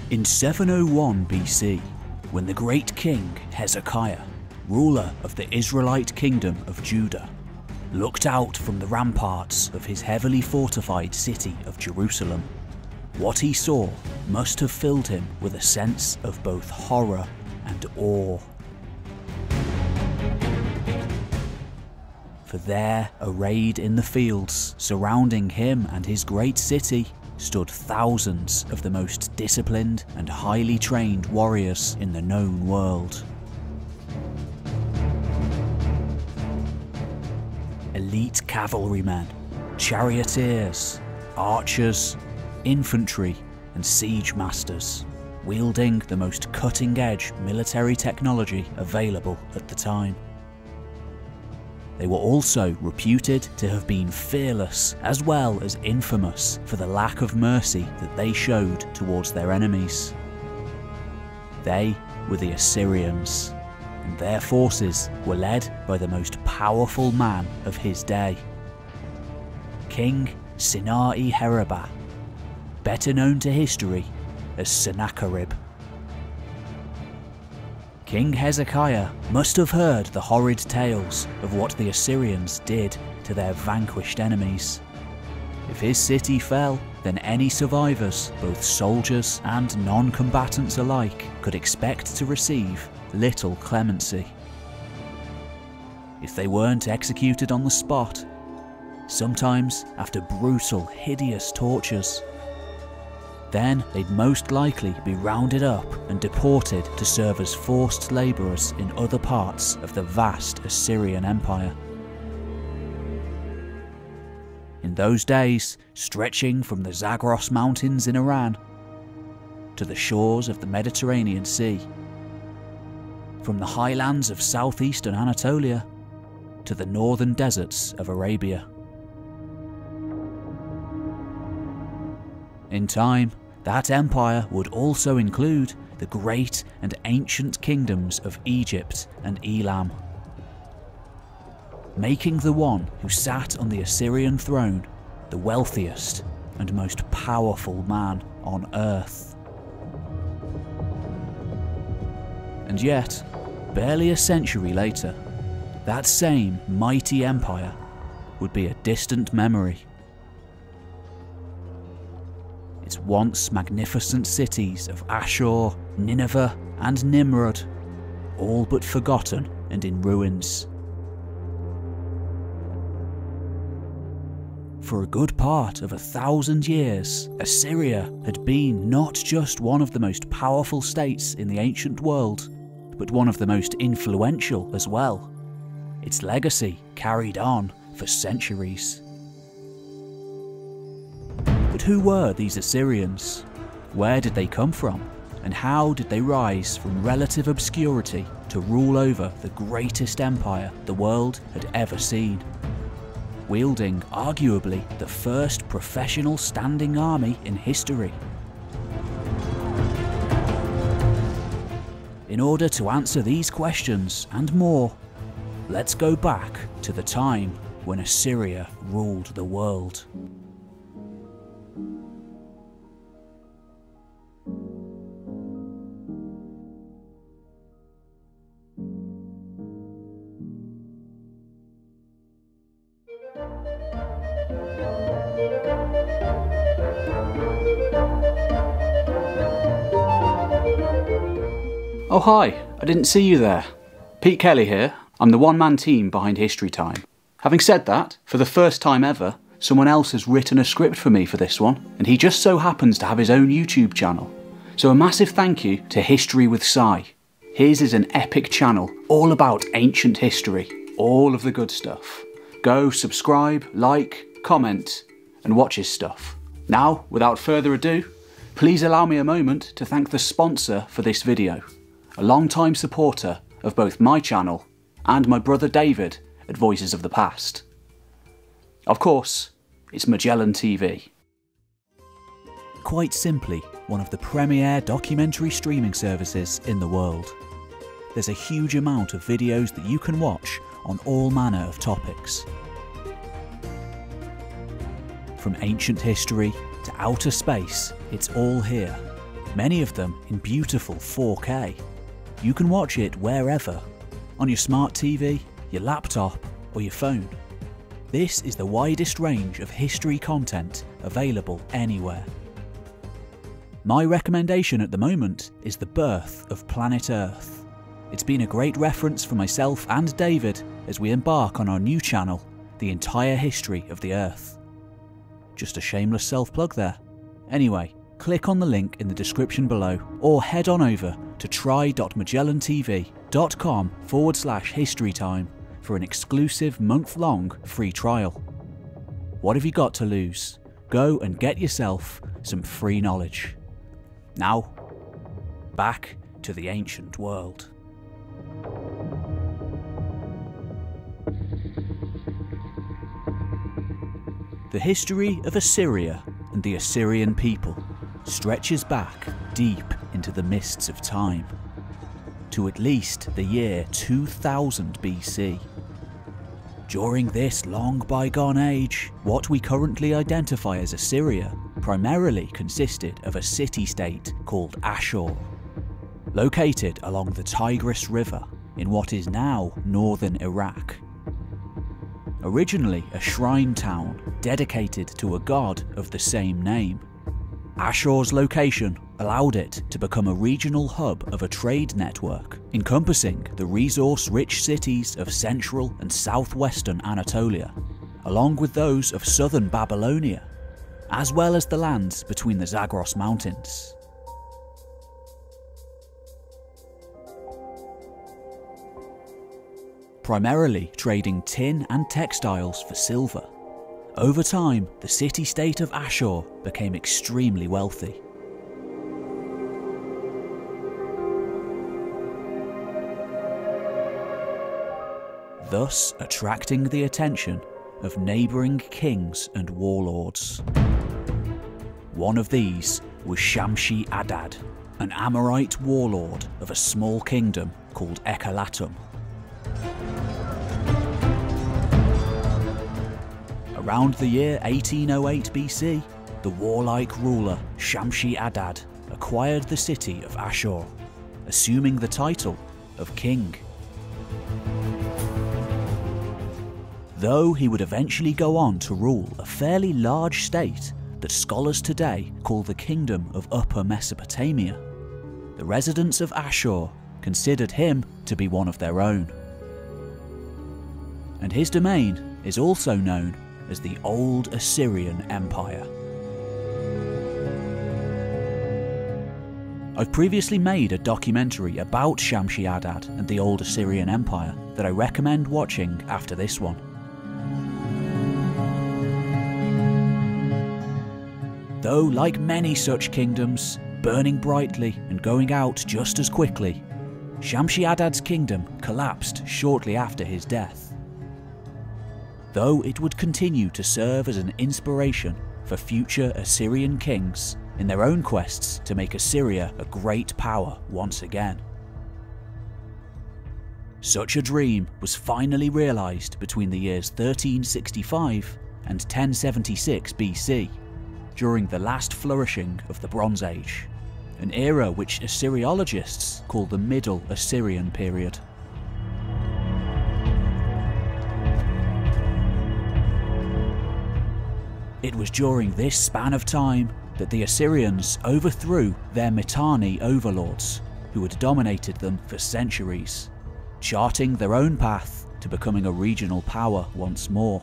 In 701 BC, when the great king Hezekiah, ruler of the Israelite kingdom of Judah, looked out from the ramparts of his heavily fortified city of Jerusalem, what he saw must have filled him with a sense of both horror and awe. For there, arrayed in the fields surrounding him and his great city, stood thousands of the most disciplined and highly trained warriors in the known world. Elite cavalrymen, charioteers, archers, infantry and siege masters, wielding the most cutting-edge military technology available at the time. They were also reputed to have been fearless as well as infamous for the lack of mercy that they showed towards their enemies. They were the Assyrians, and their forces were led by the most powerful man of his day, King Sennacherib, better known to history as Sennacherib. King Hezekiah must have heard the horrid tales of what the Assyrians did to their vanquished enemies. If his city fell, then any survivors, both soldiers and non-combatants alike, could expect to receive little clemency. If they weren't executed on the spot, sometimes after brutal, hideous tortures, then they'd most likely be rounded up and deported to serve as forced labourers in other parts of the vast Assyrian Empire. In those days, stretching from the Zagros Mountains in Iran to the shores of the Mediterranean Sea, from the highlands of southeastern Anatolia to the northern deserts of Arabia. In time, that empire would also include the great and ancient kingdoms of Egypt and Elam, making the one who sat on the Assyrian throne the wealthiest and most powerful man on earth. And yet, barely a century later, that same mighty empire would be a distant memory. Its once magnificent cities of Ashur, Nineveh and Nimrud, all but forgotten and in ruins. For a good part of 1,000 years, Assyria had been not just one of the most powerful states in the ancient world, but one of the most influential as well. Its legacy carried on for centuries. But who were these Assyrians? Where did they come from? And how did they rise from relative obscurity to rule over the greatest empire the world had ever seen, wielding arguably the first professional standing army in history? In order to answer these questions and more, let's go back to the time when Assyria ruled the world. Oh hi, I didn't see you there. Pete Kelly here. I'm the one-man team behind History Time. Having said that, for the first time ever, someone else has written a script for me for this one, and he just so happens to have his own YouTube channel. So a massive thank you to History with Sai. His is an epic channel all about ancient history, all of the good stuff. Go subscribe, like, comment, and watch his stuff. Now, without further ado, please allow me a moment to thank the sponsor for this video, a long-time supporter of both my channel and my brother David at Voices of the Past. Of course, it's Magellan TV. Quite simply, one of the premier documentary streaming services in the world. There's a huge amount of videos that you can watch on all manner of topics. From ancient history to outer space, it's all here. many of them in beautiful 4K. You can watch it wherever, on your smart TV, your laptop, or your phone. This is the widest range of history content available anywhere. My recommendation at the moment is The Birth of Planet Earth. It's been a great reference for myself and David as we embark on our new channel, The Entire History of the Earth. Just a shameless self-plug there. Anyway, click on the link in the description below or head on over to try.magellantv.com/historytime for an exclusive month-long free trial. What have you got to lose? Go and get yourself some free knowledge. Now, back to the ancient world. The history of Assyria and the Assyrian people stretches back deep into the mists of time, to at least the year 2000 BC. During this long bygone age, what we currently identify as Assyria primarily consisted of a city-state called Ashur, located along the Tigris River in what is now northern Iraq. Originally a shrine town dedicated to a god of the same name, Ashur's location allowed it to become a regional hub of a trade network encompassing the resource-rich cities of central and southwestern Anatolia, along with those of southern Babylonia, as well as the lands between the Zagros Mountains. Primarily trading tin and textiles for silver, over time the city-state of Ashur became extremely wealthy. Thus attracting the attention of neighbouring kings and warlords. One of these was Shamshi-Adad, an Amorite warlord of a small kingdom called Ekalatum. Around the year 1808 BC, the warlike ruler Shamshi-Adad acquired the city of Ashur, assuming the title of king. Though he would eventually go on to rule a fairly large state that scholars today call the Kingdom of Upper Mesopotamia, the residents of Ashur considered him to be one of their own. And his domain is also known as the Old Assyrian Empire. I've previously made a documentary about Shamshi-Adad and the Old Assyrian Empire that I recommend watching after this one. Though, like many such kingdoms, burning brightly and going out just as quickly, Shamshi-Adad's kingdom collapsed shortly after his death. Though it would continue to serve as an inspiration for future Assyrian kings in their own quests to make Assyria a great power once again. Such a dream was finally realised between the years 1365 and 1076 BC, during the last flourishing of the Bronze Age, an era which Assyriologists call the Middle Assyrian period. It was during this span of time that the Assyrians overthrew their Mitanni overlords, who had dominated them for centuries, charting their own path to becoming a regional power once more.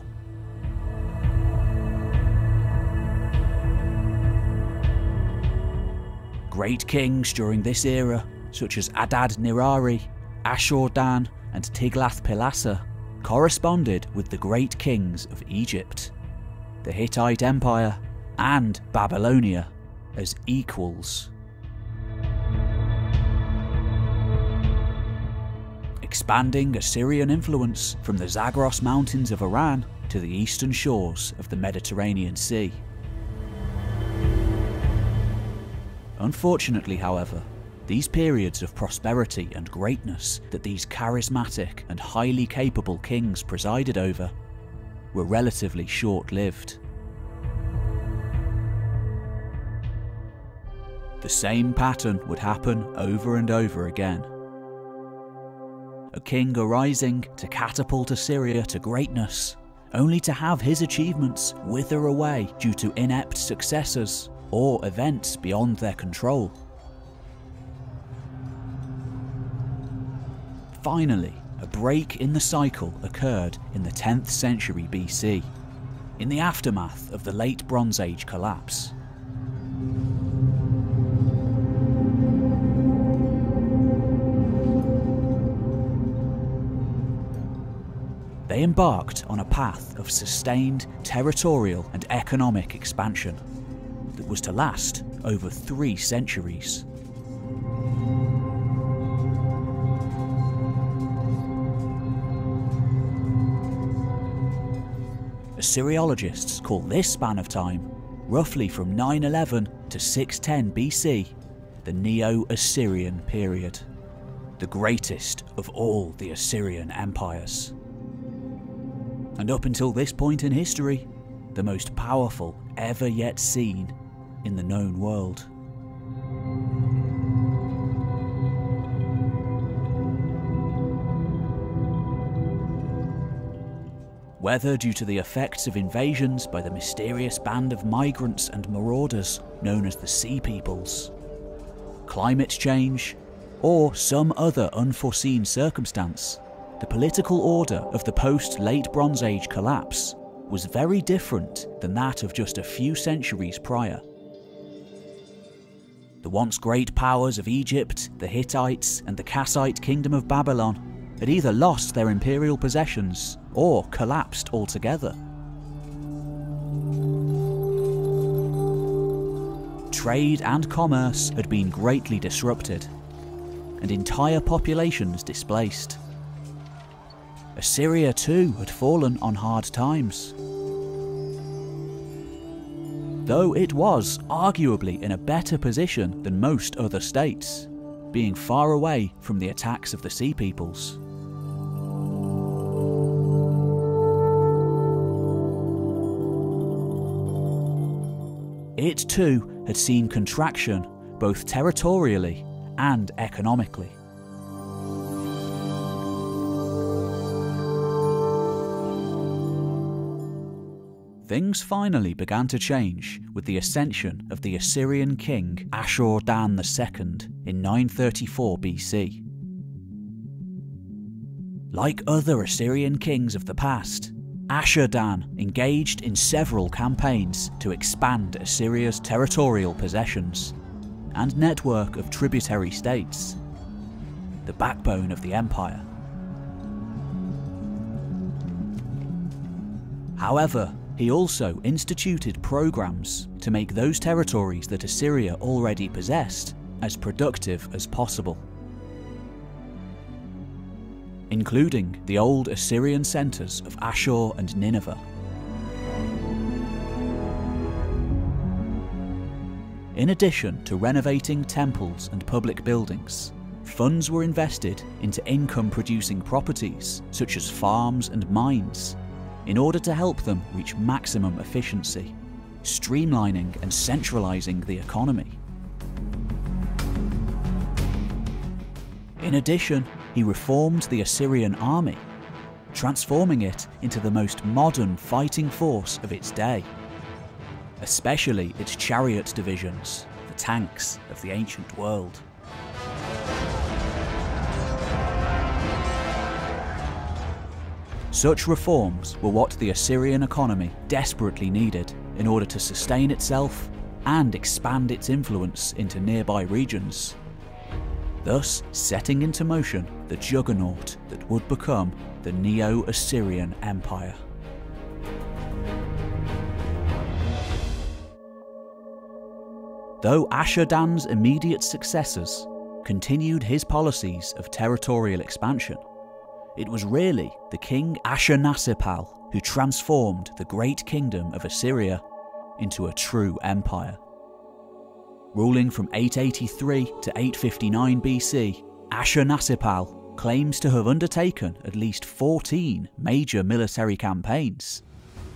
Great kings during this era, such as Adad-nirari, Ashur-dan and Tiglath-Pileser, corresponded with the great kings of Egypt, the Hittite Empire and Babylonia as equals. Expanding Assyrian influence from the Zagros Mountains of Iran to the eastern shores of the Mediterranean Sea. Unfortunately, however, these periods of prosperity and greatness that these charismatic and highly capable kings presided over were relatively short-lived. The same pattern would happen over and over again. A king arising to catapult Assyria to greatness, only to have his achievements wither away due to inept successors or events beyond their control. Finally, a break in the cycle occurred in the 10th century BC, in the aftermath of the Late Bronze Age collapse. They embarked on a path of sustained territorial and economic expansion that was to last over 3 centuries. Assyriologists call this span of time, roughly from 911 to 610 BC, the Neo-Assyrian period, the greatest of all the Assyrian empires. And up until this point in history, the most powerful ever yet seen in the known world. Whether due to the effects of invasions by the mysterious band of migrants and marauders known as the Sea Peoples, climate change, or some other unforeseen circumstance, the political order of the post-Late Bronze Age collapse was very different than that of just a few centuries prior. The once great powers of Egypt, the Hittites, and the Kassite kingdom of Babylon had either lost their imperial possessions or collapsed altogether. Trade and commerce had been greatly disrupted, and entire populations displaced. Assyria too had fallen on hard times. Though it was arguably in a better position than most other states, being far away from the attacks of the Sea Peoples. It too had seen contraction both territorially and economically. Things finally began to change with the ascension of the Assyrian king Ashur-dan II in 934 BC. Like other Assyrian kings of the past, Ashur-dan engaged in several campaigns to expand Assyria's territorial possessions and network of tributary states, the backbone of the empire. However, he also instituted programs to make those territories that Assyria already possessed as productive as possible, including the old Assyrian centres of Ashur and Nineveh. In addition to renovating temples and public buildings, funds were invested into income-producing properties such as farms and mines, in order to help them reach maximum efficiency, streamlining and centralising the economy. In addition, he reformed the Assyrian army, transforming it into the most modern fighting force of its day, especially its chariot divisions, the tanks of the ancient world. Such reforms were what the Assyrian economy desperately needed in order to sustain itself and expand its influence into nearby regions, thus setting into motion the juggernaut that would become the Neo-Assyrian Empire. Though Ashur-dan's immediate successors continued his policies of territorial expansion, it was really the king Ashurnasirpal who transformed the great kingdom of Assyria into a true empire. Ruling from 883 to 859 BC, Ashurnasirpal claims to have undertaken at least 14 major military campaigns,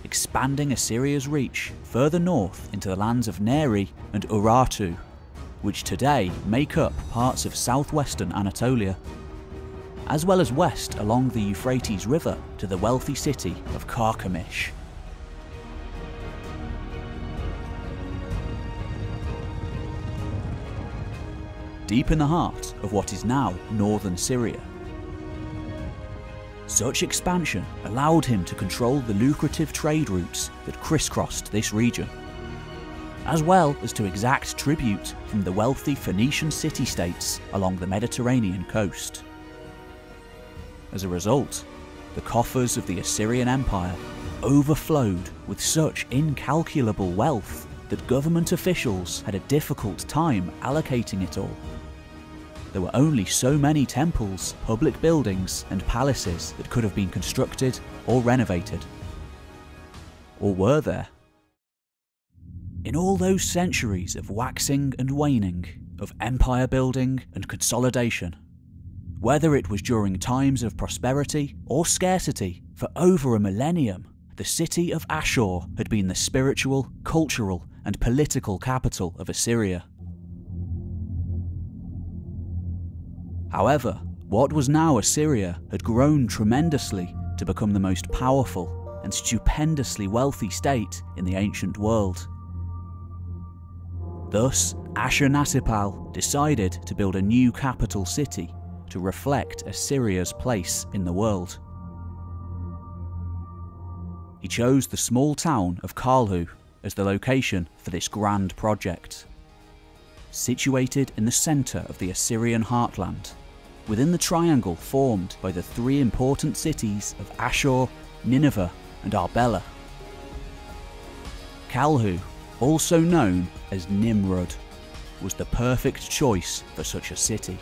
expanding Assyria's reach further north into the lands of Neri and Urartu, which today make up parts of southwestern Anatolia, as well as west along the Euphrates River to the wealthy city of Carchemish. Deep in the heart of what is now northern Syria. Such expansion allowed him to control the lucrative trade routes that crisscrossed this region, as well as to exact tribute from the wealthy Phoenician city-states along the Mediterranean coast. As a result, the coffers of the Assyrian Empire overflowed with such incalculable wealth that government officials had a difficult time allocating it all. There were only so many temples, public buildings, and palaces that could have been constructed or renovated. Or were there? In all those centuries of waxing and waning, of empire building and consolidation, whether it was during times of prosperity or scarcity, for over a millennium, the city of Ashur had been the spiritual, cultural, and political capital of Assyria. However, what was now Assyria had grown tremendously to become the most powerful and stupendously wealthy state in the ancient world. Thus, Ashurnasirpal decided to build a new capital city to reflect Assyria's place in the world. He chose the small town of Kalhu as the location for this grand project. Situated in the centre of the Assyrian heartland, within the triangle formed by the three important cities of Ashur, Nineveh and Arbela. Kalhu, also known as Nimrud, was the perfect choice for such a city.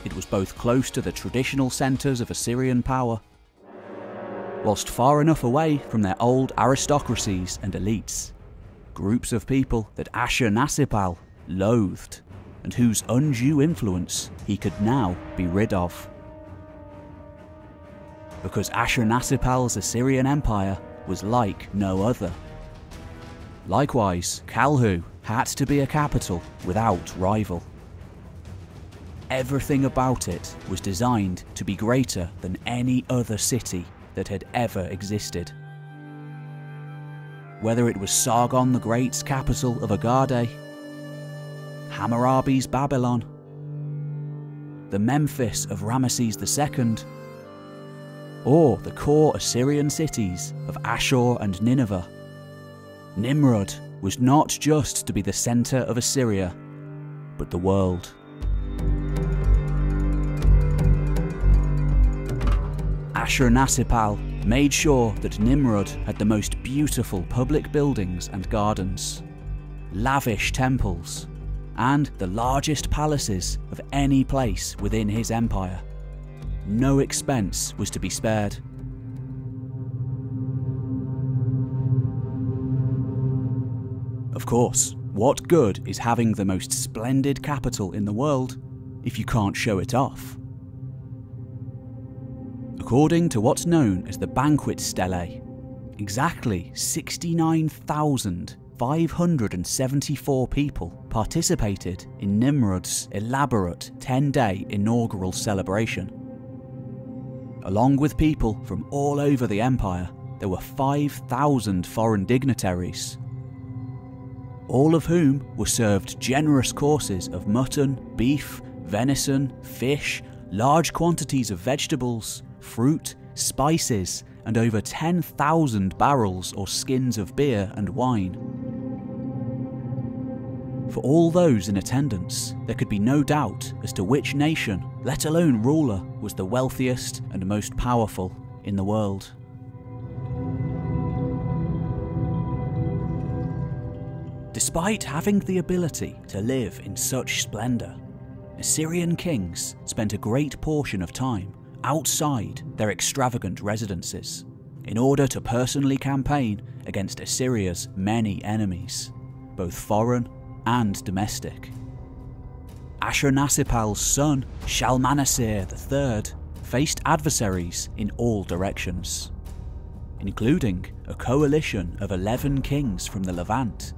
It was both close to the traditional centres of Assyrian power, whilst far enough away from their old aristocracies and elites, groups of people that Ashurnasirpal loathed, and whose undue influence he could now be rid of. Because Ashurnasirpal's Assyrian Empire was like no other. Likewise, Kalhu had to be a capital without rival. Everything about it was designed to be greater than any other city that had ever existed. Whether it was Sargon the Great's capital of Agade, Hammurabi's Babylon, the Memphis of Ramesses II, or the core Assyrian cities of Ashur and Nineveh, Nimrud was not just to be the centre of Assyria, but the world. Ashurnasirpal made sure that Nimrud had the most beautiful public buildings and gardens, lavish temples, and the largest palaces of any place within his empire. No expense was to be spared. Of course, what good is having the most splendid capital in the world if you can't show it off? According to what's known as the Banquet Stelae, exactly 69,574 people participated in Nimrod's elaborate 10-day inaugural celebration. Along with people from all over the empire, there were 5,000 foreign dignitaries, all of whom were served generous courses of mutton, beef, venison, fish, large quantities of vegetables, fruit, spices, and over 10,000 barrels or skins of beer and wine. For all those in attendance, there could be no doubt as to which nation, let alone ruler, was the wealthiest and most powerful in the world. Despite having the ability to live in such splendour, Assyrian kings spent a great portion of time outside their extravagant residences in order to personally campaign against Assyria's many enemies, both foreign and domestic. Ashurnasirpal's son, Shalmaneser III, faced adversaries in all directions, including a coalition of 11 kings from the Levant.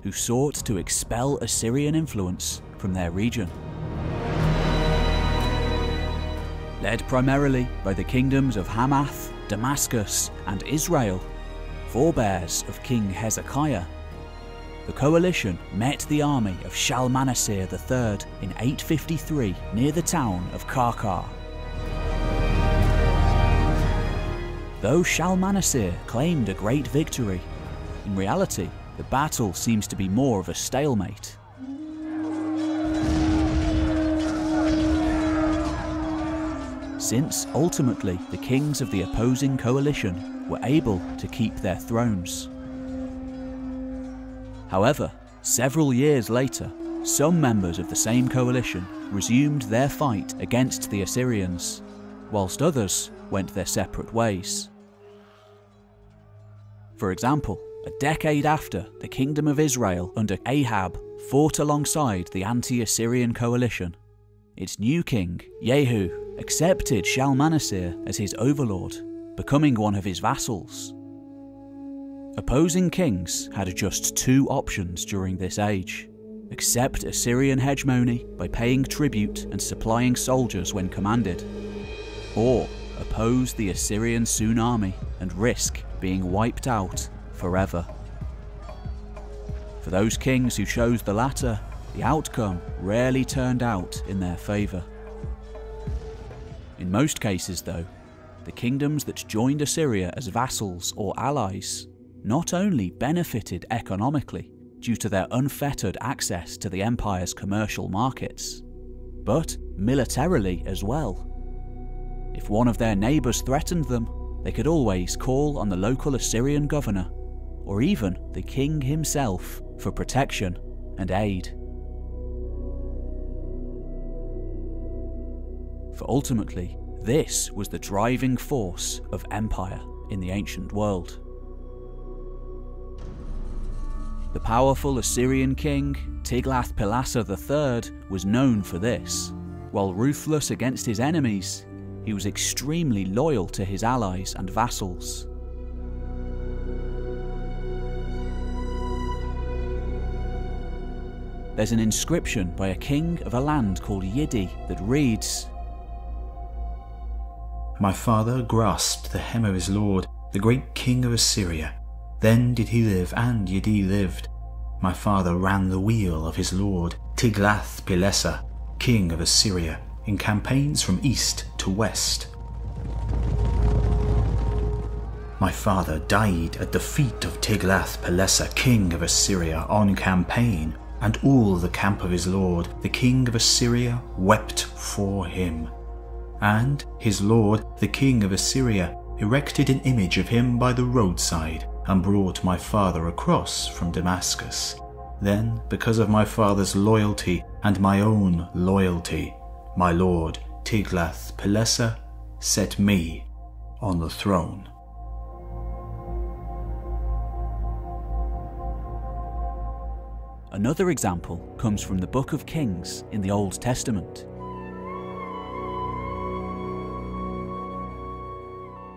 who sought to expel Assyrian influence from their region. Led primarily by the kingdoms of Hamath, Damascus, and Israel, forebears of King Hezekiah, the coalition met the army of Shalmaneser III in 853 near the town of Karkar. Though Shalmaneser claimed a great victory, in reality the battle seems to be more of a stalemate. Since ultimately the kings of the opposing coalition were able to keep their thrones. However, several years later, some members of the same coalition resumed their fight against the Assyrians, whilst others went their separate ways. For example, a decade after the Kingdom of Israel under Ahab fought alongside the anti-Assyrian coalition, its new king, Jehu, accepted Shalmaneser as his overlord, becoming one of his vassals. Opposing kings had just two options during this age: accept Assyrian hegemony by paying tribute and supplying soldiers when commanded, or oppose the Assyrian Sun army and risk being wiped out forever. For those kings who chose the latter, the outcome rarely turned out in their favour. In most cases though, the kingdoms that joined Assyria as vassals or allies not only benefited economically due to their unfettered access to the empire's commercial markets, but militarily as well. If one of their neighbours threatened them, they could always call on the local Assyrian governor, or even the king himself, for protection and aid. For ultimately, this was the driving force of empire in the ancient world. The powerful Assyrian king, Tiglath-Pileser III, was known for this. While ruthless against his enemies, he was extremely loyal to his allies and vassals. There's an inscription by a king of a land called Yidi that reads, "My father grasped the hem of his lord, the great king of Assyria. Then did he live, and Yidi lived. My father ran the wheel of his lord, Tiglath-Pileser, king of Assyria, in campaigns from east to west. My father died at the feet of Tiglath-Pileser, king of Assyria, on campaign, and all the camp of his lord, the king of Assyria, wept for him. And his lord, the king of Assyria, erected an image of him by the roadside, and brought my father across from Damascus. Then, because of my father's loyalty and my own loyalty, my lord Tiglath-Pileser set me on the throne." Another example comes from the Book of Kings in the Old Testament,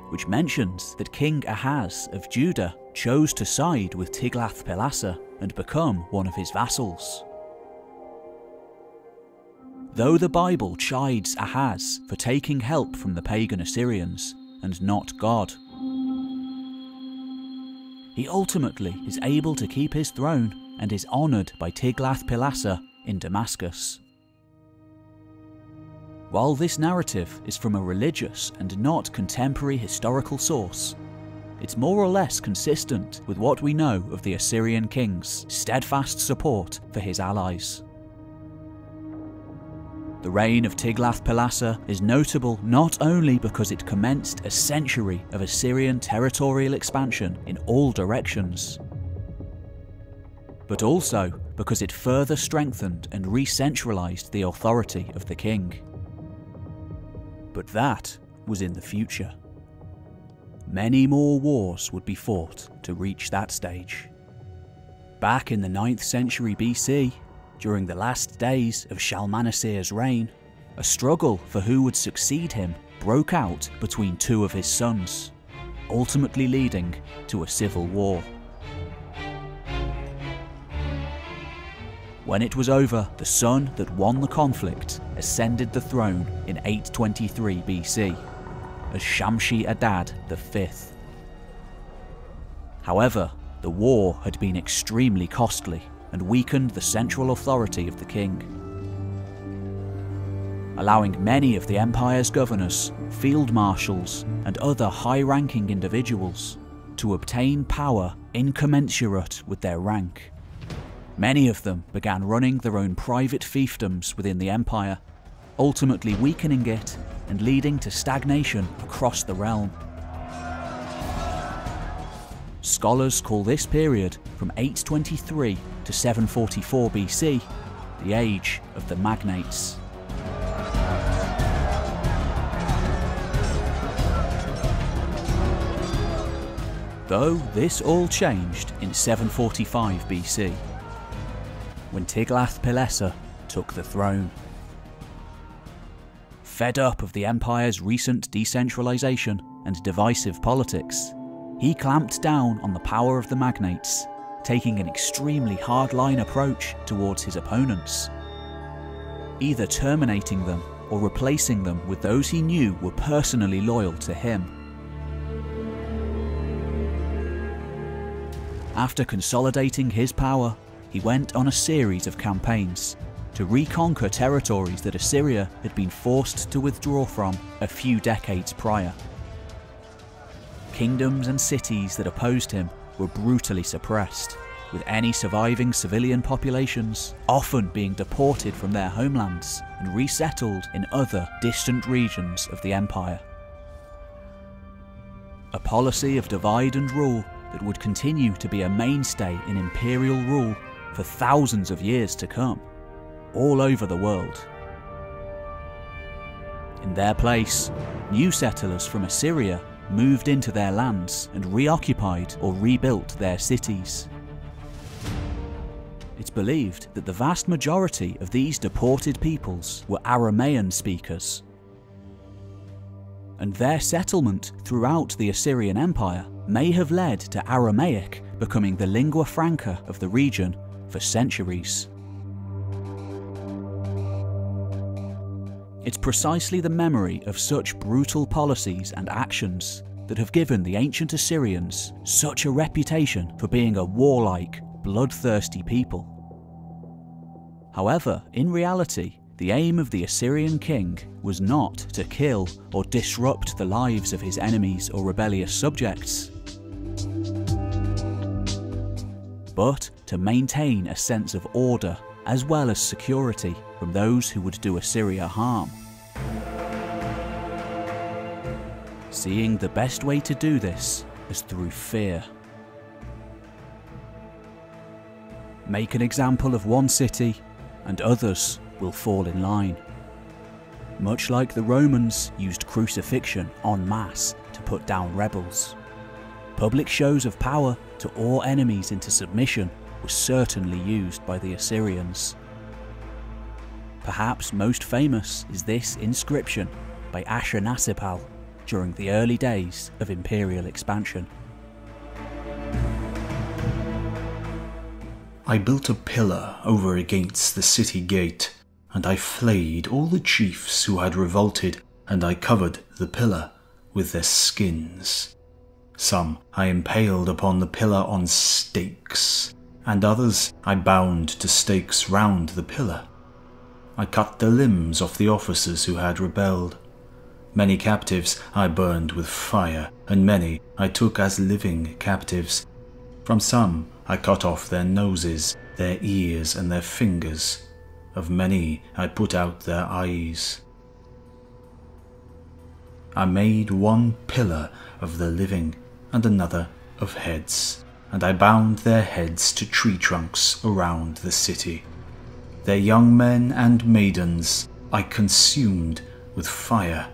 which mentions that King Ahaz of Judah chose to side with Tiglath-Pileser and become one of his vassals. Though the Bible chides Ahaz for taking help from the pagan Assyrians and not God, he ultimately is able to keep his throne and is honoured by Tiglath-Pileser in Damascus. While this narrative is from a religious and not contemporary historical source, it's more or less consistent with what we know of the Assyrian king's steadfast support for his allies. The reign of Tiglath-Pileser is notable not only because it commenced a century of Assyrian territorial expansion in all directions, but also because it further strengthened and re-centralised the authority of the king. But that was in the future. Many more wars would be fought to reach that stage. Back in the 9th century BC, during the last days of Shalmaneser's reign, a struggle for who would succeed him broke out between two of his sons, ultimately leading to a civil war. When it was over, the son that won the conflict ascended the throne in 823 BC as Shamshi-Adad V. However, the war had been extremely costly and weakened the central authority of the king, allowing many of the empire's governors, field marshals, and other high-ranking individuals to obtain power incommensurate with their rank. Many of them began running their own private fiefdoms within the empire, ultimately weakening it and leading to stagnation across the realm. Scholars call this period from 823 to 744 BC the Age of the Magnates. Though this all changed in 745 BC, when Tiglath-Pileser took the throne. Fed up of the empire's recent decentralization and divisive politics, he clamped down on the power of the magnates, taking an extremely hardline approach towards his opponents, either terminating them or replacing them with those he knew were personally loyal to him. After consolidating his power, he went on a series of campaigns to reconquer territories that Assyria had been forced to withdraw from a few decades prior. Kingdoms and cities that opposed him were brutally suppressed, with any surviving civilian populations often being deported from their homelands and resettled in other distant regions of the empire. A policy of divide and rule that would continue to be a mainstay in imperial rule for thousands of years to come, all over the world. In their place, new settlers from Assyria moved into their lands and reoccupied or rebuilt their cities. It's believed that the vast majority of these deported peoples were Aramaean speakers, and their settlement throughout the Assyrian Empire may have led to Aramaic becoming the lingua franca of the region for centuries. It's precisely the memory of such brutal policies and actions that have given the ancient Assyrians such a reputation for being a warlike, bloodthirsty people. However, in reality, the aim of the Assyrian king was not to kill or disrupt the lives of his enemies or rebellious subjects, but to maintain a sense of order as well as security from those who would do Assyria harm. Seeing the best way to do this is through fear. Make an example of one city and others will fall in line. Much like the Romans used crucifixion en masse to put down rebels, public shows of power to awe enemies into submission was certainly used by the Assyrians. Perhaps most famous is this inscription by Ashurnasirpal during the early days of imperial expansion. I built a pillar over against the city gate, and I flayed all the chiefs who had revolted, and I covered the pillar with their skins. Some I impaled upon the pillar on stakes, and others I bound to stakes round the pillar. I cut the limbs off the officers who had rebelled. Many captives I burned with fire, and many I took as living captives. From some I cut off their noses, their ears, and their fingers. Of many I put out their eyes. I made one pillar of the living, and another of heads, and I bound their heads to tree trunks around the city. Their young men and maidens I consumed with fire.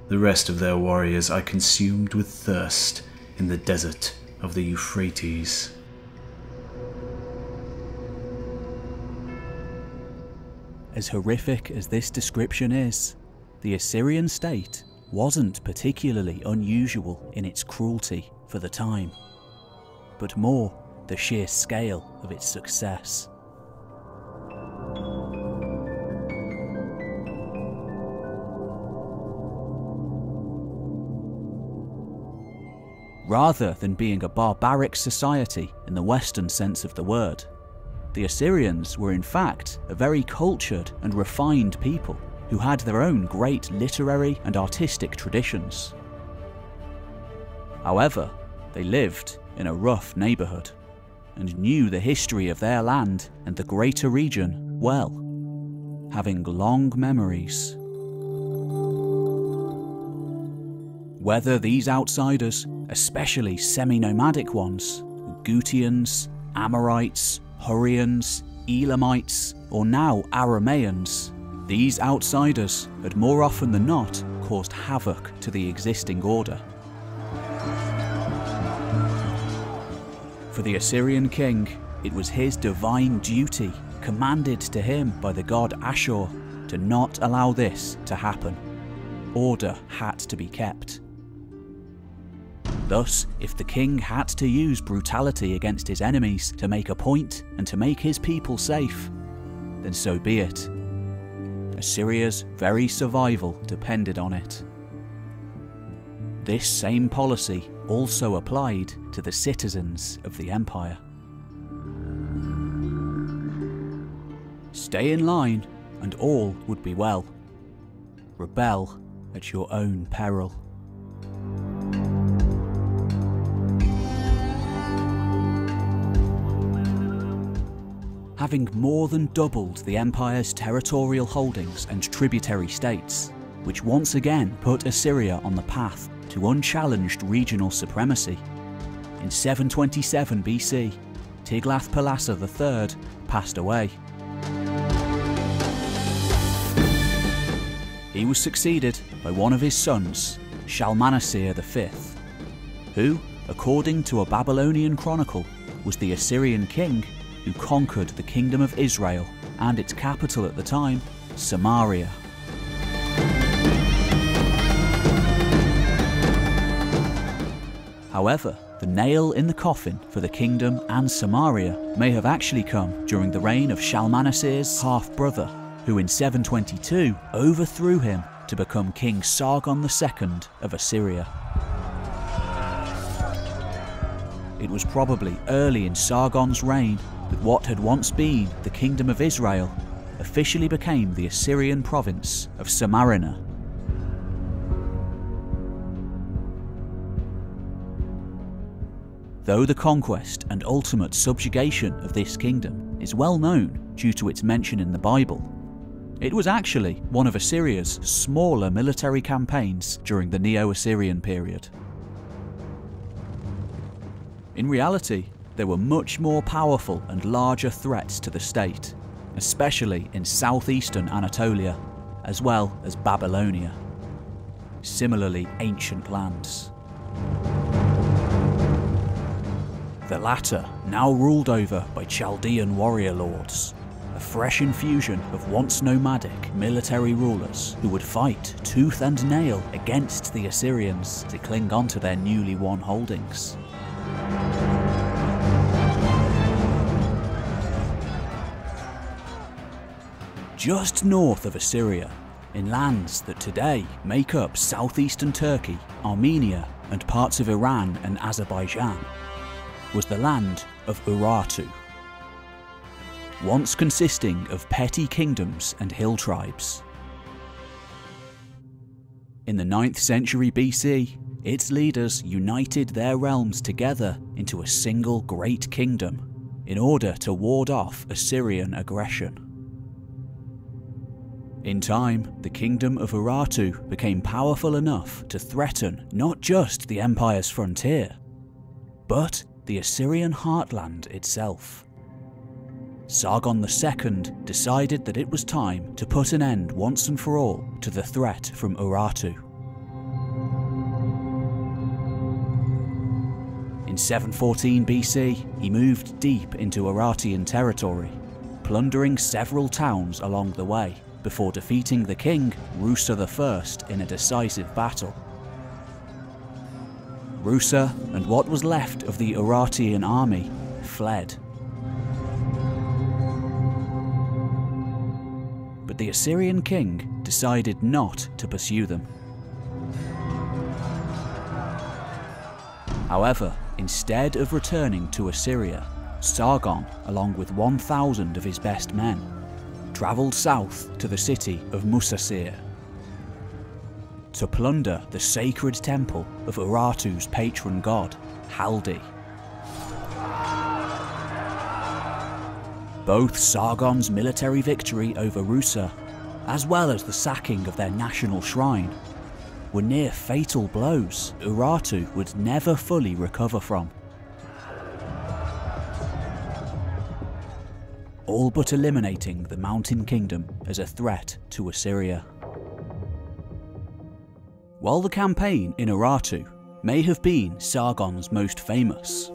The rest of their warriors I consumed with thirst in the desert of the Euphrates. As horrific as this description is, the Assyrian state wasn't particularly unusual in its cruelty for the time, but more the sheer scale of its success. rather than being a barbaric society in the Western sense of the word. The Assyrians were in fact a very cultured and refined people who had their own great literary and artistic traditions. However, they lived in a rough neighbourhood and knew the history of their land and the greater region well, having long memories. Whether these outsiders, especially semi-nomadic ones, Gutians, Amorites, Hurrians, Elamites, or now Aramaeans, these outsiders had more often than not caused havoc to the existing order. For the Assyrian king, it was his divine duty, commanded to him by the god Ashur, to not allow this to happen. Order had to be kept. Thus, if the king had to use brutality against his enemies to make a point and to make his people safe, then so be it. Assyria's very survival depended on it. This same policy also applied to the citizens of the empire. Stay in line and all would be well. Rebel at your own peril. Having more than doubled the empire's territorial holdings and tributary states, which once again put Assyria on the path to unchallenged regional supremacy. In 727 BC, Tiglath-Pileser III passed away. He was succeeded by one of his sons, Shalmaneser V, who, according to a Babylonian chronicle, was the Assyrian king who conquered the kingdom of Israel and its capital at the time, Samaria. However, the nail in the coffin for the kingdom and Samaria may have actually come during the reign of Shalmaneser's half-brother, who in 722 overthrew him to become King Sargon II of Assyria. It was probably early in Sargon's reign that what had once been the Kingdom of Israel officially became the Assyrian province of Samarina. Though the conquest and ultimate subjugation of this kingdom is well known due to its mention in the Bible, it was actually one of Assyria's smaller military campaigns during the Neo-Assyrian period. In reality, there were much more powerful and larger threats to the state, especially in southeastern Anatolia, as well as Babylonia, similarly ancient lands. The latter now ruled over by Chaldean warrior lords, a fresh infusion of once nomadic military rulers who would fight tooth and nail against the Assyrians to cling on to their newly won holdings. Just north of Assyria, in lands that today make up southeastern Turkey, Armenia, and parts of Iran and Azerbaijan, was the land of Urartu, once consisting of petty kingdoms and hill tribes. In the 9th century BC, its leaders united their realms together into a single great kingdom in order to ward off Assyrian aggression. In time, the kingdom of Urartu became powerful enough to threaten not just the empire's frontier, but the Assyrian heartland itself. Sargon II decided that it was time to put an end once and for all to the threat from Urartu. In 714 BC, he moved deep into Urartian territory, plundering several towns along the way, before defeating the king, Rusa I, in a decisive battle. Rusa and what was left of the Urartian army fled. But the Assyrian king decided not to pursue them. However, instead of returning to Assyria, Sargon, along with 1,000 of his best men, travelled south to the city of Musasir to plunder the sacred temple of Urartu's patron god, Haldi. Both Sargon's military victory over Rusa, as well as the sacking of their national shrine, were near fatal blows Urartu would never fully recover from. All but eliminating the Mountain Kingdom as a threat to Assyria. While the campaign in Urartu may have been Sargon's most famous,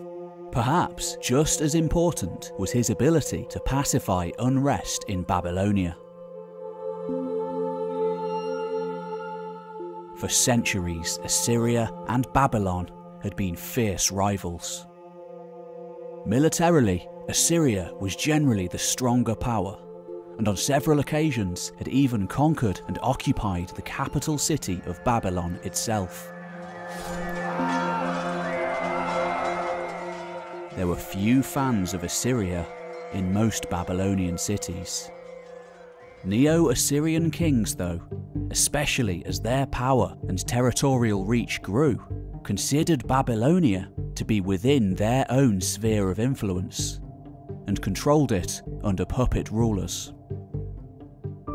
perhaps just as important was his ability to pacify unrest in Babylonia. For centuries, Assyria and Babylon had been fierce rivals. Militarily, Assyria was generally the stronger power, and on several occasions had even conquered and occupied the capital city of Babylon itself. There were few fans of Assyria in most Babylonian cities. Neo-Assyrian kings, though, especially as their power and territorial reach grew, considered Babylonia to be within their own sphere of influence, and controlled it under puppet rulers.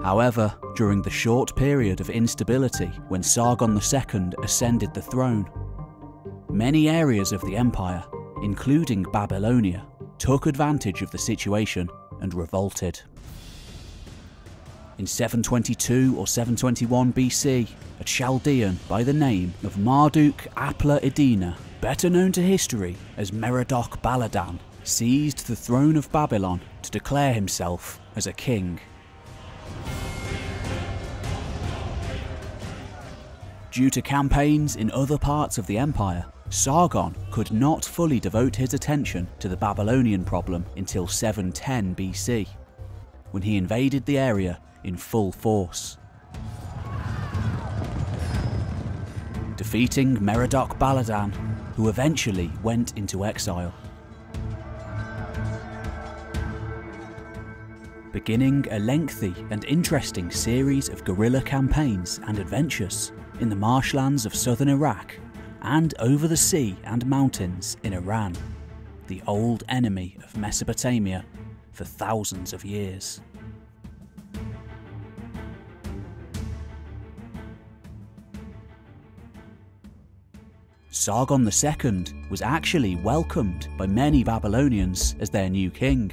However, during the short period of instability when Sargon II ascended the throne, many areas of the empire, including Babylonia, took advantage of the situation and revolted. In 722 or 721 BC, a Chaldean by the name of Marduk Apla-Iddina, better known to history as Merodach Baladan, seized the throne of Babylon to declare himself as a king. Due to campaigns in other parts of the empire, Sargon could not fully devote his attention to the Babylonian problem until 710 BC, when he invaded the area in full force. Defeating Merodach Baladan, who eventually went into exile. Beginning a lengthy and interesting series of guerrilla campaigns and adventures in the marshlands of southern Iraq and over the sea and mountains in Iran, the old enemy of Mesopotamia for thousands of years. Sargon II was actually welcomed by many Babylonians as their new king.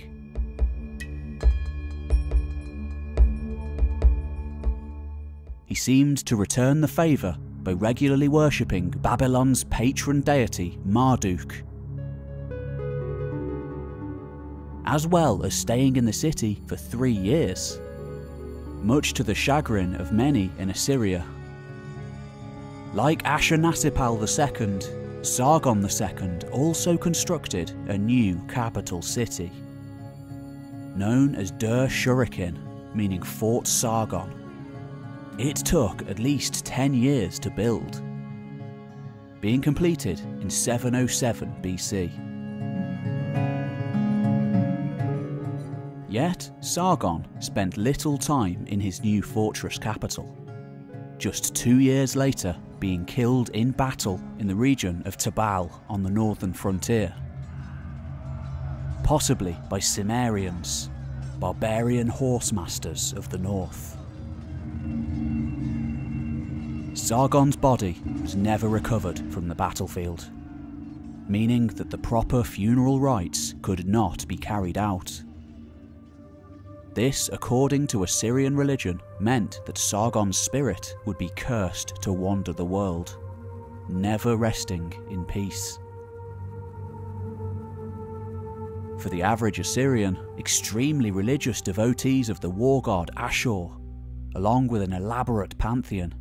He seemed to return the favour by regularly worshipping Babylon's patron deity Marduk, as well as staying in the city for 3 years, much to the chagrin of many in Assyria. Like Ashurnasirpal II, Sargon II also constructed a new capital city, known as Dur-Shurikin, meaning Fort Sargon. It took at least 10 years to build, being completed in 707 BC. Yet, Sargon spent little time in his new fortress capital, just 2 years later being killed in battle in the region of Tabal on the northern frontier, possibly by Cimmerians, barbarian horse masters of the north. Sargon's body was never recovered from the battlefield, meaning that the proper funeral rites could not be carried out. This, according to Assyrian religion, meant that Sargon's spirit would be cursed to wander the world, never resting in peace. For the average Assyrian, extremely religious devotees of the war god Ashur, along with an elaborate pantheon,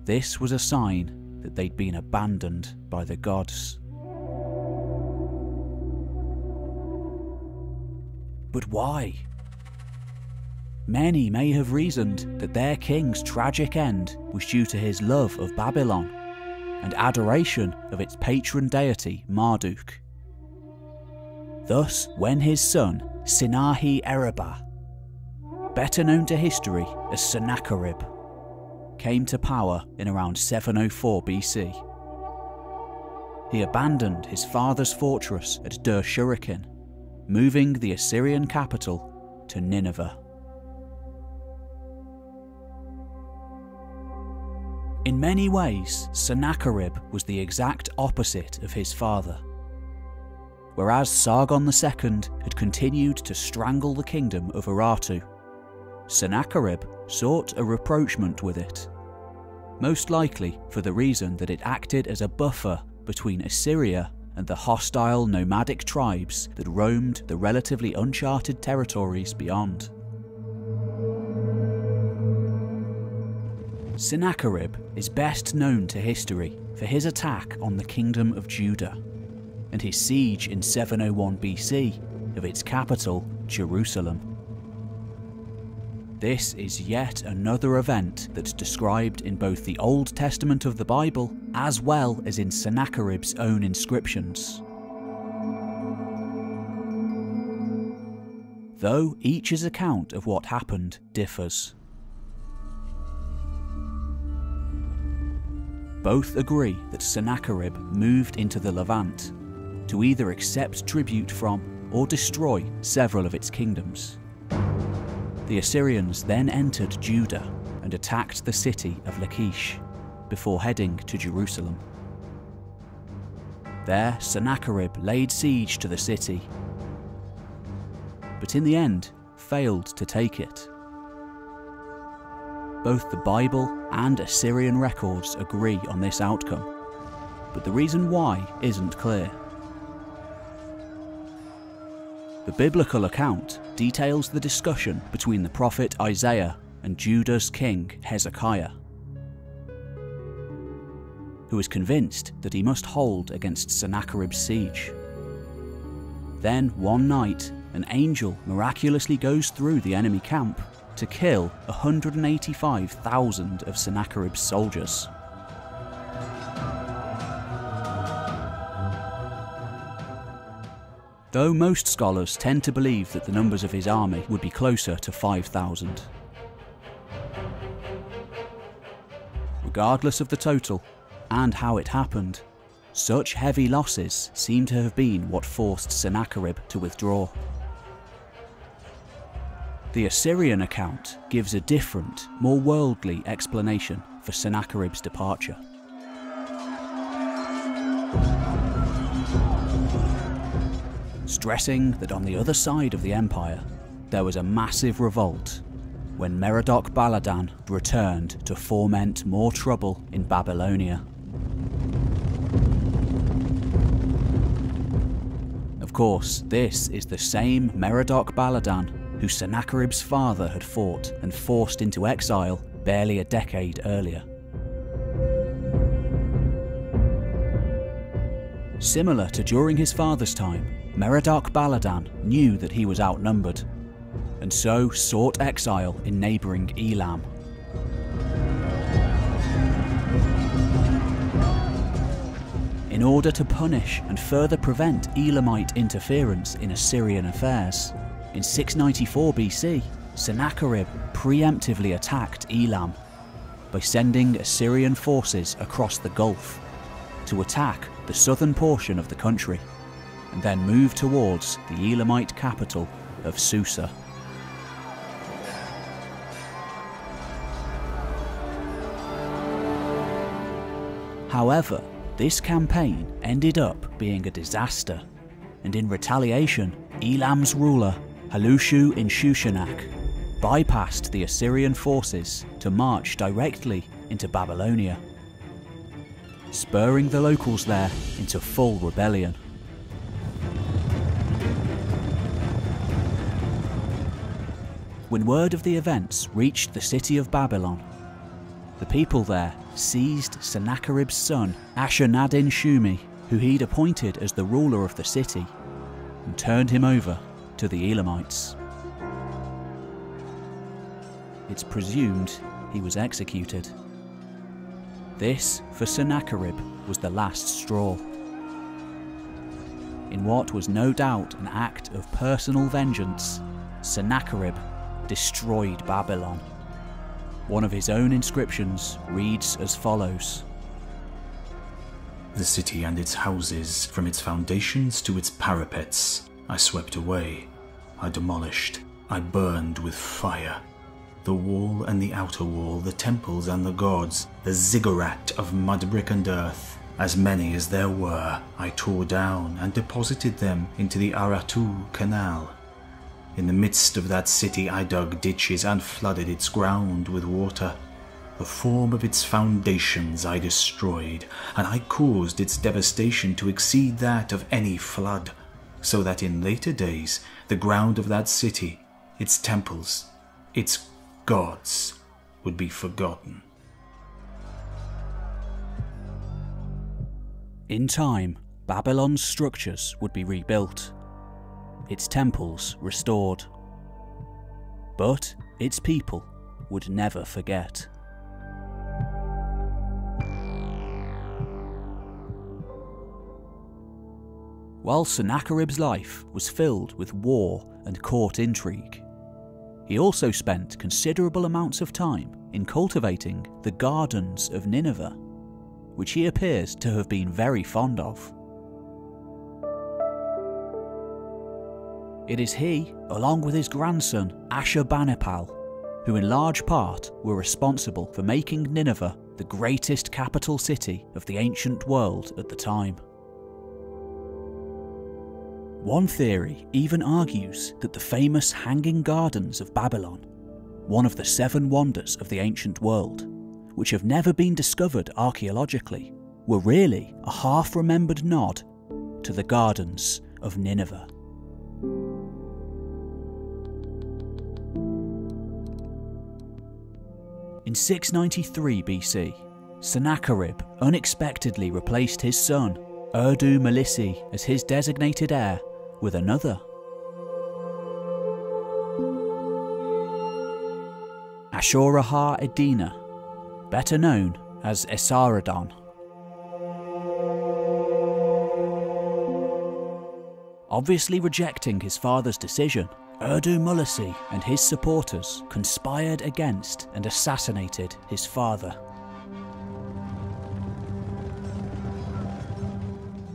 this was a sign that they'd been abandoned by the gods. But why? Many may have reasoned that their king's tragic end was due to his love of Babylon, and adoration of its patron deity Marduk. Thus, when his son Sennacherib, better known to history as Sennacherib, came to power in around 704 BC, he abandoned his father's fortress at Dur-Shuriken, moving the Assyrian capital to Nineveh. In many ways, Sennacherib was the exact opposite of his father. Whereas Sargon II had continued to strangle the kingdom of Urartu, Sennacherib sought a rapprochement with it, most likely for the reason that it acted as a buffer between Assyria and the hostile nomadic tribes that roamed the relatively uncharted territories beyond. Sennacherib is best known to history for his attack on the Kingdom of Judah and his siege in 701 BC of its capital, Jerusalem. This is yet another event that's described in both the Old Testament of the Bible as well as in Sennacherib's own inscriptions, though each's account of what happened differs. Both agree that Sennacherib moved into the Levant to either accept tribute from or destroy several of its kingdoms. The Assyrians then entered Judah and attacked the city of Lachish before heading to Jerusalem. There, Sennacherib laid siege to the city, but in the end failed to take it. Both the Bible and Assyrian records agree on this outcome, but the reason why isn't clear. The biblical account details the discussion between the prophet Isaiah and Judah's king Hezekiah, who is convinced that he must hold against Sennacherib's siege. Then, one night, an angel miraculously goes through the enemy camp to kill 185,000 of Sennacherib's soldiers. Though most scholars tend to believe that the numbers of his army would be closer to 5,000. Regardless of the total, and how it happened, such heavy losses seem to have been what forced Sennacherib to withdraw. The Assyrian account gives a different, more worldly explanation for Sennacherib's departure. Stressing that on the other side of the empire, there was a massive revolt when Merodach-Baladan returned to foment more trouble in Babylonia. Of course, this is the same Merodach-Baladan who Sennacherib's father had fought and forced into exile barely a decade earlier. Similar to during his father's time, Merodach-Baladan knew that he was outnumbered, and so sought exile in neighbouring Elam. In order to punish and further prevent Elamite interference in Assyrian affairs, in 694 BC, Sennacherib preemptively attacked Elam by sending Assyrian forces across the Gulf to attack the southern portion of the country, and then move towards the Elamite capital of Susa. However, this campaign ended up being a disaster, and in retaliation, Elam's ruler, Halushu in Shushanak, bypassed the Assyrian forces to march directly into Babylonia, spurring the locals there into full rebellion. When word of the events reached the city of Babylon, the people there seized Sennacherib's son Ashur-nadin-shumi, who he'd appointed as the ruler of the city, and turned him over to the Elamites. It's presumed he was executed. This, for Sennacherib, was the last straw. In what was no doubt an act of personal vengeance, Sennacherib destroyed Babylon. One of his own inscriptions reads as follows: "The city and its houses, from its foundations to its parapets, I swept away, I demolished, I burned with fire. The wall and the outer wall, the temples and the gods, the ziggurat of mud, brick and earth, as many as there were, I tore down and deposited them into the Aratu Canal. In the midst of that city I dug ditches and flooded its ground with water. The form of its foundations I destroyed, and I caused its devastation to exceed that of any flood, so that in later days the ground of that city, its temples, its gods, would be forgotten." In time, Babylon's structures would be rebuilt, its temples restored. But its people would never forget. While Sennacherib's life was filled with war and court intrigue, he also spent considerable amounts of time in cultivating the gardens of Nineveh, which he appears to have been very fond of. It is he, along with his grandson Ashurbanipal, who in large part were responsible for making Nineveh the greatest capital city of the ancient world at the time. One theory even argues that the famous Hanging Gardens of Babylon, one of the 7 wonders of the ancient world, which have never been discovered archaeologically, were really a half-remembered nod to the Gardens of Nineveh. In 693 BC, Sennacherib unexpectedly replaced his son, Urdu-Melissi, as his designated heir with another. Ashur-ha-Edina, better known as Esarhaddon. Obviously rejecting his father's decision, Urdu-Melissi and his supporters conspired against and assassinated his father.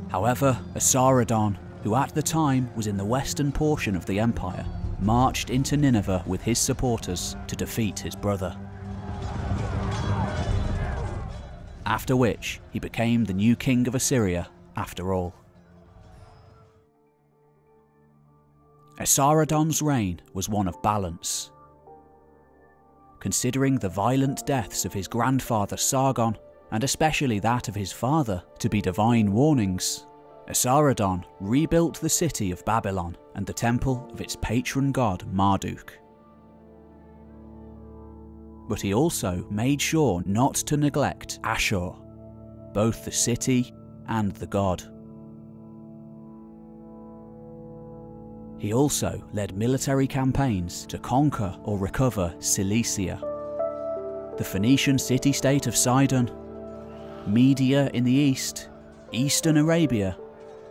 However, Esarhaddon, who at the time was in the western portion of the empire, marched into Nineveh with his supporters to defeat his brother. After which, he became the new king of Assyria after all. Esarhaddon's reign was one of balance. Considering the violent deaths of his grandfather Sargon, and especially that of his father, to be divine warnings, Esarhaddon rebuilt the city of Babylon and the temple of its patron god Marduk. But he also made sure not to neglect Ashur, both the city and the god. He also led military campaigns to conquer or recover Cilicia, the Phoenician city-state of Sidon, Media in the east, Eastern Arabia,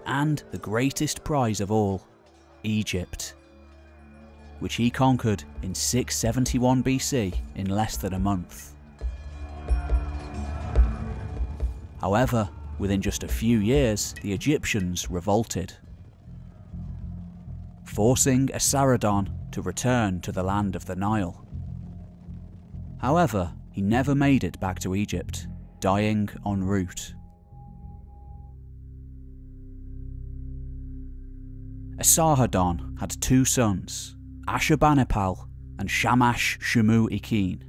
and the greatest prize of all, Egypt, which he conquered in 671 BC in less than a month. However, within just a few years, the Egyptians revolted, forcing Esarhaddon to return to the land of the Nile. However, he never made it back to Egypt, dying en route. Esarhaddon had 2 sons, Ashurbanipal and Shamash-Shumu'ikeen.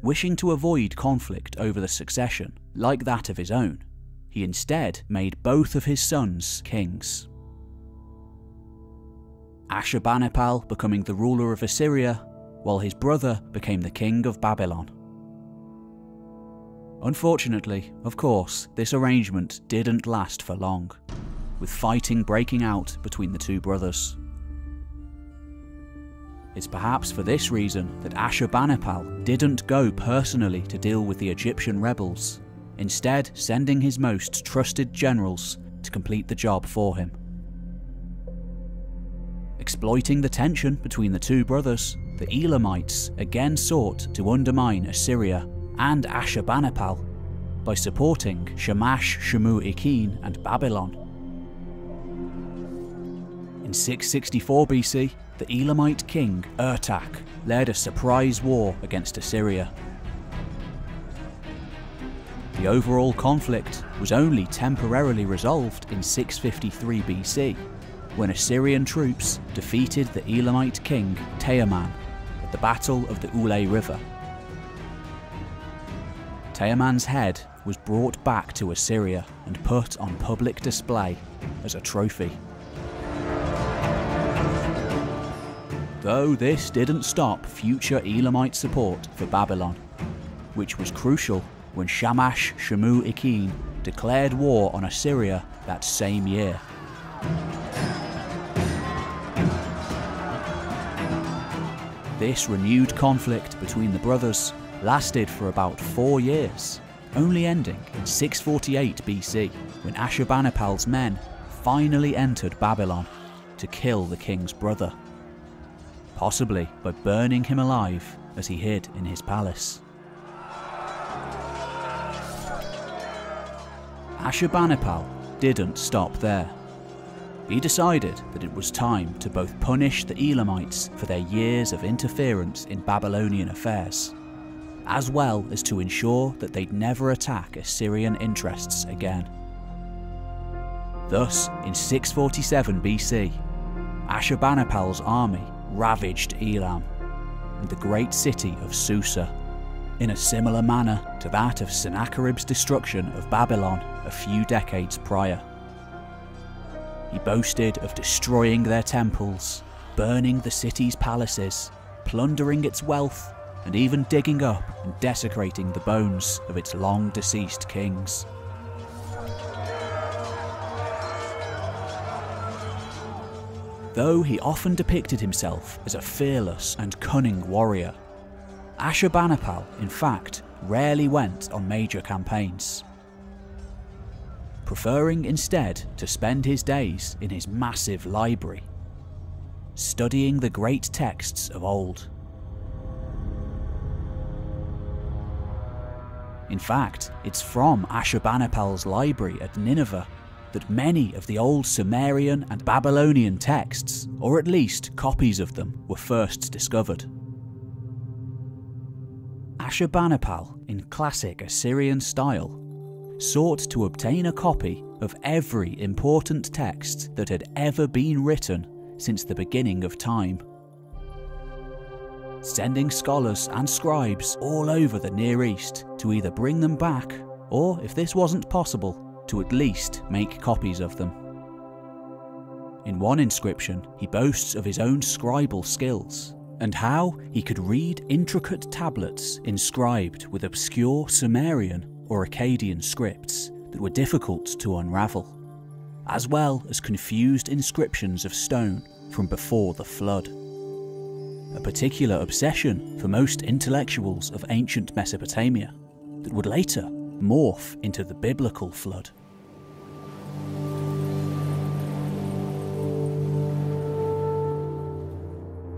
Wishing to avoid conflict over the succession, like that of his own, he instead made both of his sons kings. Ashurbanipal becoming the ruler of Assyria, while his brother became the king of Babylon. Unfortunately, of course, this arrangement didn't last for long, with fighting breaking out between the 2 brothers. It's perhaps for this reason that Ashurbanipal didn't go personally to deal with the Egyptian rebels, instead sending his most trusted generals to complete the job for him. Exploiting the tension between the two brothers, the Elamites again sought to undermine Assyria and Ashurbanipal by supporting Shamash-Shemu-Ikin and Babylon. In 664 BC, the Elamite king Urtak led a surprise war against Assyria. The overall conflict was only temporarily resolved in 653 BC, when Assyrian troops defeated the Elamite king Teoman at the Battle of the Ule River. Teoman's head was brought back to Assyria and put on public display as a trophy. Though this didn't stop future Elamite support for Babylon, which was crucial when Shamash-Shemu-Ikin declared war on Assyria that same year. This renewed conflict between the brothers lasted for about 4 years, only ending in 648 BC, when Ashurbanipal's men finally entered Babylon to kill the king's brother, possibly by burning him alive as he hid in his palace. Ashurbanipal didn't stop there. He decided that it was time to both punish the Elamites for their years of interference in Babylonian affairs, as well as to ensure that they'd never attack Assyrian interests again. Thus, in 647 BC, Ashurbanipal's army ravaged Elam and the great city of Susa, in a similar manner to that of Sennacherib's destruction of Babylon a few decades prior. He boasted of destroying their temples, burning the city's palaces, plundering its wealth, and even digging up and desecrating the bones of its long-deceased kings. Though he often depicted himself as a fearless and cunning warrior, Ashurbanipal, in fact, rarely went on major campaigns, preferring instead to spend his days in his massive library, studying the great texts of old. In fact, it's from Ashurbanipal's library at Nineveh that many of the old Sumerian and Babylonian texts, or at least copies of them, were first discovered. Ashurbanipal, in classic Assyrian style, sought to obtain a copy of every important text that had ever been written since the beginning of time, sending scholars and scribes all over the Near East to either bring them back, or if this wasn't possible, to at least make copies of them. In one inscription, he boasts of his own scribal skills, and how he could read intricate tablets inscribed with obscure Sumerian or Akkadian scripts that were difficult to unravel, as well as confused inscriptions of stone from before the flood. A particular obsession for most intellectuals of ancient Mesopotamia that would later morph into the biblical flood.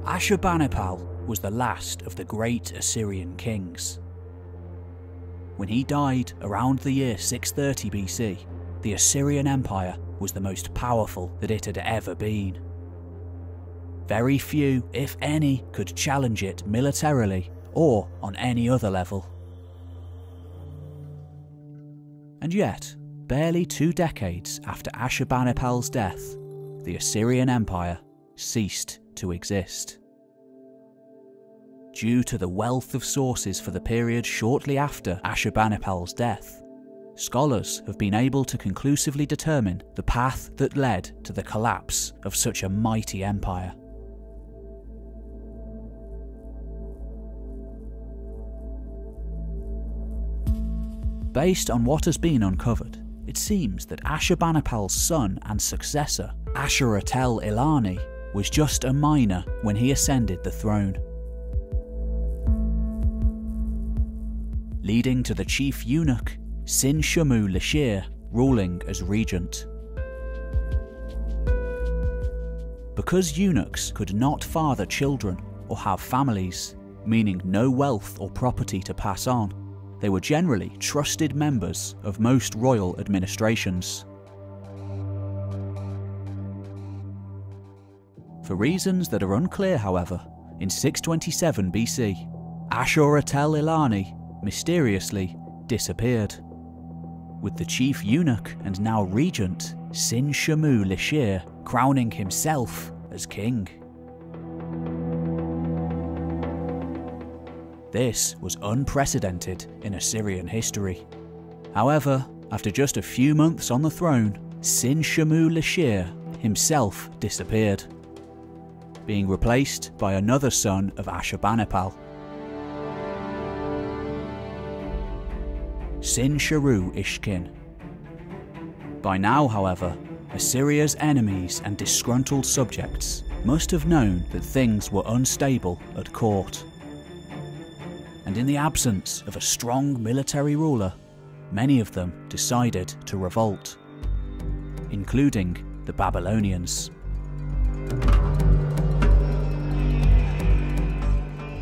Ashurbanipal was the last of the great Assyrian kings. When he died around the year 630 BC, the Assyrian Empire was the most powerful that it had ever been. Very few, if any, could challenge it militarily or on any other level. And yet, barely 2 decades after Ashurbanipal's death, the Assyrian Empire ceased to exist. Due to the wealth of sources for the period shortly after Ashurbanipal's death, scholars have been able to conclusively determine the path that led to the collapse of such a mighty empire. Based on what has been uncovered, it seems that Ashurbanipal's son and successor, Ashur-etel-Ilani, was just a minor when he ascended the throne, leading to the chief eunuch Sin-Shamu-Lishir ruling as regent. Because eunuchs could not father children or have families, meaning no wealth or property to pass on, they were generally trusted members of most royal administrations. For reasons that are unclear, however, in 627 BC, Ashur-etil-ilani mysteriously disappeared, with the chief eunuch and now regent Sin-Shamu-Lishir crowning himself as king. This was unprecedented in Assyrian history. However, after just a few months on the throne, Sin-Shamu-Lishir himself disappeared, being replaced by another son of Ashurbanipal, Sin-Sharu-Ishkin. By now, however, Assyria's enemies and disgruntled subjects must have known that things were unstable at court. And in the absence of a strong military ruler, many of them decided to revolt, including the Babylonians.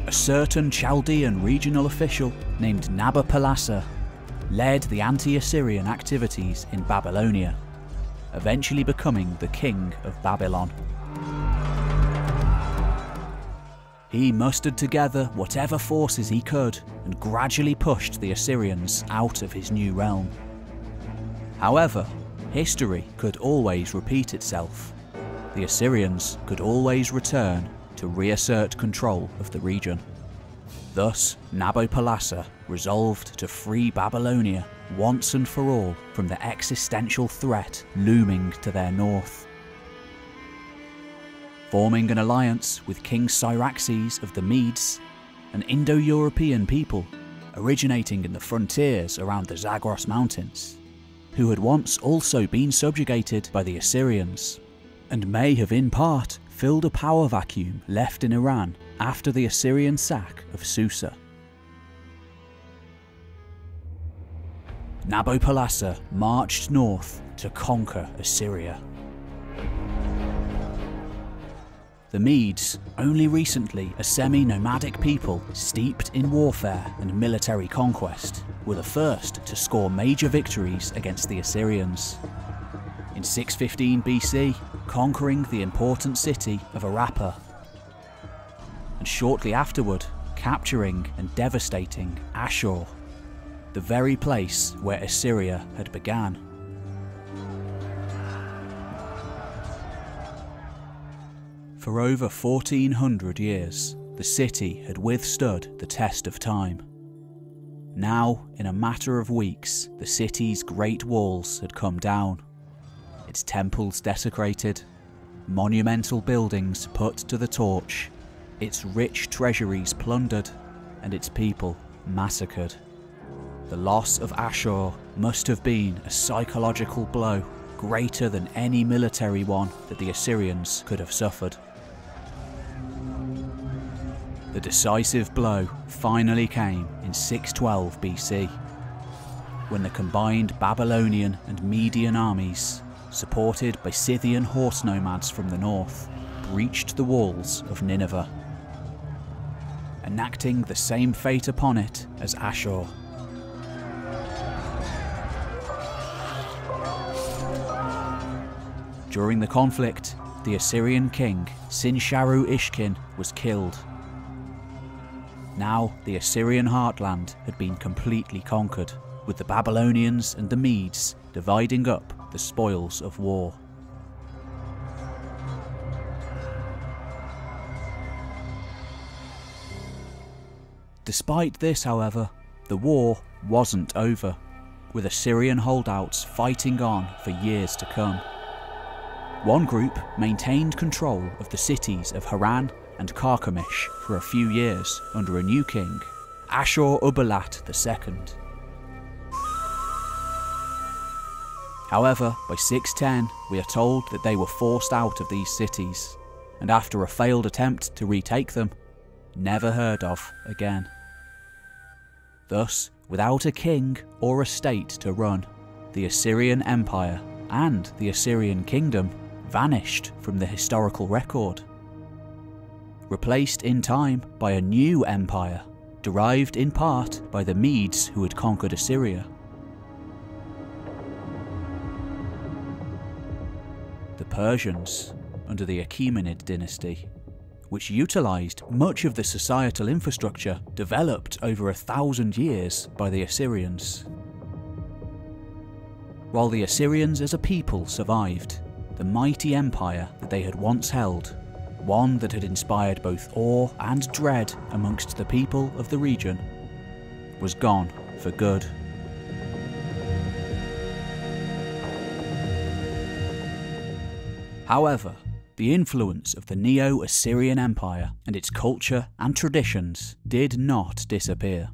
A certain Chaldean regional official named Nabopolassar led the anti-Assyrian activities in Babylonia, eventually becoming the king of Babylon. He mustered together whatever forces he could and gradually pushed the Assyrians out of his new realm. However, history could always repeat itself. The Assyrians could always return to reassert control of the region. Thus, Nabopolassar resolved to free Babylonia once and for all from the existential threat looming to their north. Forming an alliance with King Cyaxares of the Medes, an Indo-European people originating in the frontiers around the Zagros Mountains, who had once also been subjugated by the Assyrians, and may have in part filled a power vacuum left in Iran after the Assyrian sack of Susa. Nabopolassar marched north to conquer Assyria. The Medes, only recently a semi-nomadic people steeped in warfare and military conquest, were the first to score major victories against the Assyrians. In 615 BC, conquering the important city of Arrapha, and shortly afterward capturing and devastating Ashur, the very place where Assyria had began. For over 1400 years, the city had withstood the test of time. Now, in a matter of weeks, the city's great walls had come down, its temples desecrated, monumental buildings put to the torch, its rich treasuries plundered, and its people massacred. The loss of Ashur must have been a psychological blow greater than any military one that the Assyrians could have suffered. The decisive blow finally came in 612 BC, when the combined Babylonian and Median armies, supported by Scythian horse nomads from the north, breached the walls of Nineveh, enacting the same fate upon it as Ashur. During the conflict, the Assyrian king Sin-Sharu-Ishkin was killed. Now the Assyrian heartland had been completely conquered, with the Babylonians and the Medes dividing up the spoils of war. Despite this, however, the war wasn't over, with Assyrian holdouts fighting on for years to come. One group maintained control of the cities of Haran and Carchemish for a few years under a new king, Ashur-uballit II. However, by 610 we are told that they were forced out of these cities, and after a failed attempt to retake them, never heard of again. Thus, without a king or a state to run, the Assyrian Empire and the Assyrian Kingdom vanished from the historical record, replaced in time by a new empire, derived in part by the Medes who had conquered Assyria. The Persians, under the Achaemenid dynasty, which utilised much of the societal infrastructure developed over 1,000 years by the Assyrians. While the Assyrians as a people survived, the mighty empire that they had once held, one that had inspired both awe and dread amongst the people of the region, was gone for good. However, the influence of the Neo-Assyrian Empire and its culture and traditions did not disappear.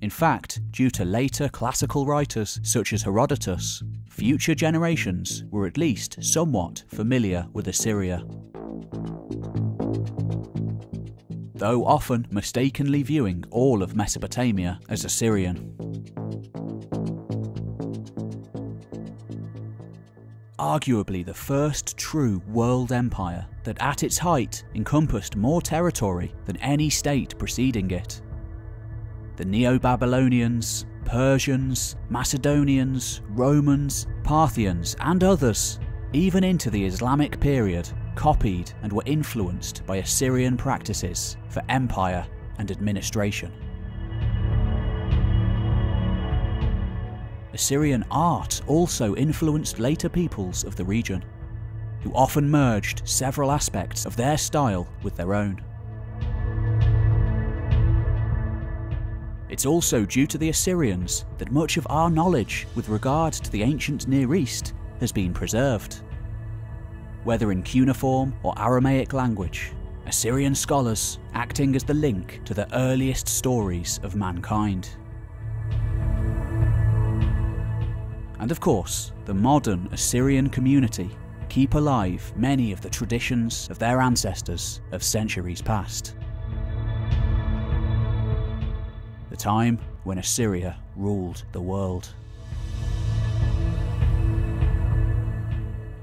In fact, due to later classical writers such as Herodotus, future generations were at least somewhat familiar with Assyria, though often mistakenly viewing all of Mesopotamia as Assyrian. Arguably the first true world empire that at its height encompassed more territory than any state preceding it. The Neo-Babylonians, Persians, Macedonians, Romans, Parthians and others, even into the Islamic period, copied and were influenced by Assyrian practices for empire and administration. Assyrian art also influenced later peoples of the region, who often merged several aspects of their style with their own. It's also due to the Assyrians that much of our knowledge with regard to the ancient Near East has been preserved. Whether in cuneiform or Aramaic language, Assyrian scholars acting as the link to the earliest stories of mankind. And of course, the modern Assyrian community keep alive many of the traditions of their ancestors of centuries past. The time when Assyria ruled the world.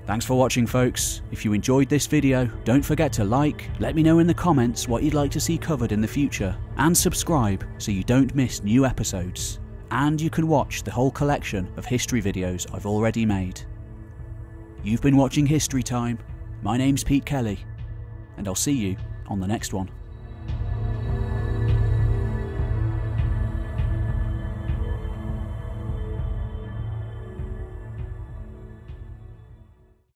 Thanks for watching, folks. If you enjoyed this video, don't forget to like, let me know in the comments what you'd like to see covered in the future, and subscribe so you don't miss new episodes. And you can watch the whole collection of history videos I've already made. You've been watching History Time. My name's Pete Kelly, and I'll see you on the next one.